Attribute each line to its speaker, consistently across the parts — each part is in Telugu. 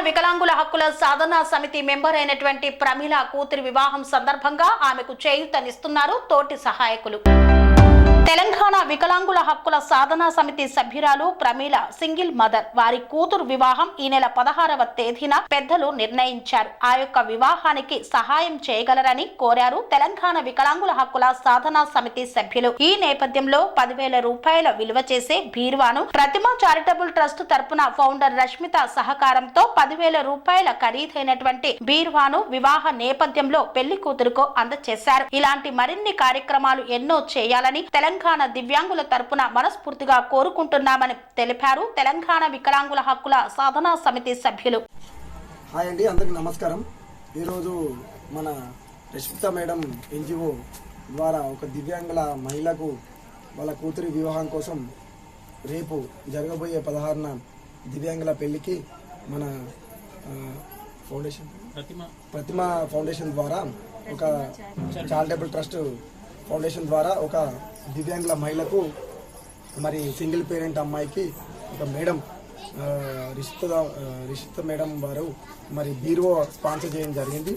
Speaker 1: వికలాంగుల హక్కుల సాధనా సమితి మెంబర్ అయినటువంటి ప్రమీల కూతురి వివాహం సందర్భంగా ఆమెకు చేయూతనిస్తున్నారు తోటి సహాయకులు. తెలంగాణ వికలాంగుల హక్కుల సాధనా సమితి సభ్యురాలు ప్రమీల సింగిల్ మదర్. వారి కూతురు వివాహం ఈ నెల 16వ తేదీన పెద్దలు నిర్ణయించారు. ఆ యొక్క వివాహానికి సహాయం చేయగలరని కోరారు తెలంగాణ వికలాంగుల హక్కుల సాధనా సమితి సభ్యులు. ఈ నేపథ్యంలో 10,000 రూపాయల విలువ చేసే బీరువాను ప్రతిమ చారిటబుల్ ట్రస్ట్ తరపున ఫౌండర్ రష్మిత సహకారంతో 10,000 రూపాయల ఖరీదైనటువంటి బీరువాను వివాహ నేపథ్యంలో పెళ్లి కూతురుకు అందజేశారు. ఇలాంటి మరిన్ని కార్యక్రమాలు ఎన్నో చేయాలని తెలంగాణ దివ్యాంగుల తరపున మనస్ఫూర్తిగా కోరుకుంటున్నామని తెలిపారు తెలంగాణ వికలాంగుల హక్కుల సాధనా సమితి సభ్యులు.
Speaker 2: హాయ్ అండి, అందరికి నమస్కారం. ఈరోజు మన రష్మిత మేడం ఎన్జిఓ ద్వారా ఒక దివ్యాంగుల మహిళకు వాళ్ళ కూతురి వివాహం కోసం రేపు జరగబోయే 16న దివ్యాంగుల పెళ్లికి మన ప్రతిమ ఫౌండేషన్ ద్వారా ఒక చారిటబుల్ ట్రస్ట్ ఫౌండేషన్ ద్వారా ఒక దివ్యాంగుల మహిళకు మరి సింగిల్ పేరెంట్ అమ్మాయికి ఒక మేడం రిషిత మేడం వారు మరి బీరువో స్పాన్సర్ చేయడం జరిగింది.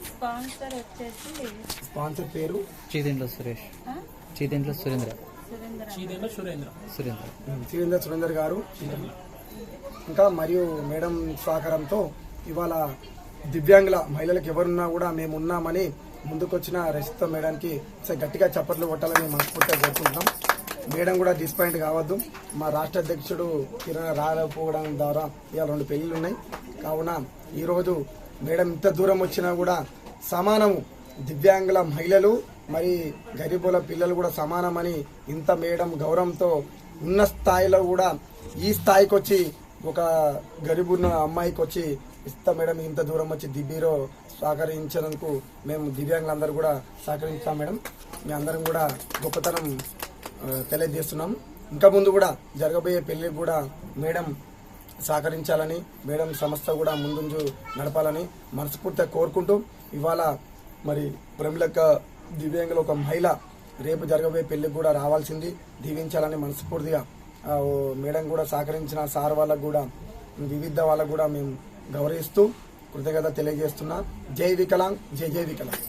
Speaker 2: స్పాన్సర్ పేరు సురేందర్ గారు. ఇంకా మరియు మేడం సహకారంతో ఇవాళ దివ్యాంగుల మహిళలకు ఎవరున్నా కూడా మేము ఉన్నామని ముందుకొచ్చిన రషిత మేడానికి గట్టిగా చప్పట్లు కొట్టాలని మనస్ఫూర్తిగా కోరుకుంటున్నాం. మేడం కూడా డిస్పాయింట్ కావద్దు. మా రాష్ట్ర అధ్యక్షుడు కిరణ్ రాకపోవడం ద్వారా ఇవాళ 2 పెళ్లిళ్ళు ఉన్నాయి. కావున ఈరోజు మేడం ఇంత దూరం వచ్చినా కూడా సమానము, దివ్యాంగుల మహిళలు మరి గరీబుల పిల్లలు కూడా సమానమని ఇంత మేడం గౌరవంతో ఉన్న స్థాయిలో కూడా ఈ స్థాయికి వచ్చి ఒక గరీబున్న అమ్మాయికి వచ్చి ఇస్తా మేడం ఇంత దూరం వచ్చి దిబ్బీరో సహకరించినందుకు మేము దివ్యాంగులందరూ కూడా సహకరిస్తాం మేడం. మీ అందరం కూడా గొప్పతనం తెలియజేస్తున్నాం. ఇంకా ముందు కూడా జరగబోయే పెళ్లికి కూడా మేడం సహకరించాలని, మేడం సంస్థ కూడా ముందుంజు నడపాలని మనస్ఫూర్తిగా కోరుకుంటూ ఇవాళ మరి ప్రమిళక్క దివ్యాంగుల ఒక మహిళ రేపు జరగబోయే పెళ్లికి కూడా రావాల్సింది, దీవించాలని మనస్ఫూర్తిగా మేడం కూడా సహకరించిన సార్ వాళ్ళకు కూడా వివిధ వాళ్ళకు కూడా మేము గౌరవిస్తూ కృతజ్ఞత తెలియజేస్తున్నా. జై వికలాంగ్, జై జై వికలాంగ్.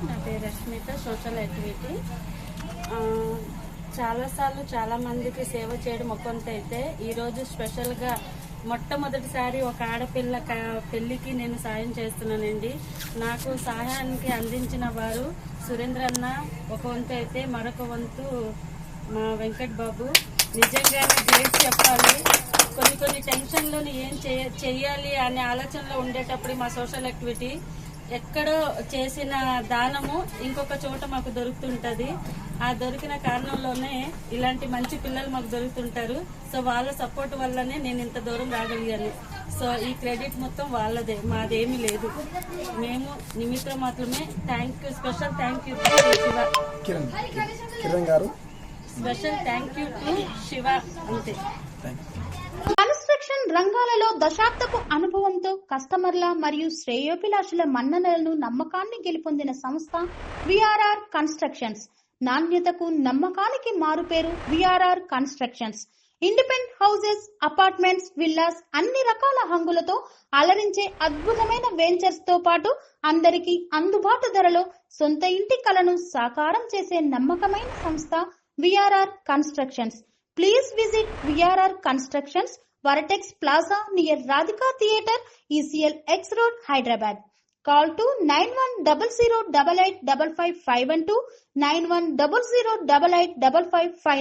Speaker 3: నా పేరు రష్మిత, సోషల్ యాక్టివిటీ. చాలాసార్లు చాలా మందికి సేవ చేయడం ఒకంత అయితే ఈరోజు స్పెషల్గా మొట్టమొదటిసారి ఒక ఆడపిల్ల పెళ్లికి నేను సాయం చేస్తున్నానండి. నాకు సహాయానికి అందించిన వారు సురేంద్రన్న ఒక వంతు అయితే, మరొక వంతు మా వెంకట్ బాబు. నిజంగానే గ్రేట్ చెప్పాలి. కొన్ని టెన్షన్లోని ఏం చెయ్యాలి అనే ఆలోచనలో ఉండేటప్పుడు మా సోషల్ యాక్టివిటీ ఎక్కడో చేసిన దానము ఇంకొక చోట మాకు దొరుకుతుంటది. ఆ దొరికిన కారణంలోనే ఇలాంటి మంచి పిల్లలు మాకు దొరుకుతుంటారు. సో వాళ్ళ సపోర్ట్ వల్లనే నేను ఇంత దూరం రాగలిగాను. సో ఈ క్రెడిట్ మొత్తం వాళ్ళదే, మాదేమీ లేదు. మేము నిమిత్తం మాత్రమే. Special thank you to Shiva
Speaker 2: Kiran గారు.
Speaker 3: Special thank you to Shiva. అంతే.
Speaker 4: కన్స్ట్రక్షన్ రంగాలలో దశాబ్దపు అనుభవంతో కస్టమర్ల మరియు శ్రేయోభిలాషుల మన్ననలను, నమ్మకాన్ని గెలుపొందిన సంస్థ విఆర్ఆర్ కన్స్ట్రక్షన్స్. నాణ్యతకు, నమ్మకానికి మారుపేరు VRR constructions. Independent houses, apartments, villas అన్ని రకాల హంగులతో అలరించే అద్భుతమైన వెంచర్స్ తో పాటు అందరికీ అందుబాటు ధరలో సొంత ఇంటి కలను సాకారం చేసే నమ్మకమైన సంస్థ VRR constructions. Please visit VRR Constructions, Varatex Plaza near Radhika Theatre, ECL X Road, Hyderabad. Call to 9100885551 91008855.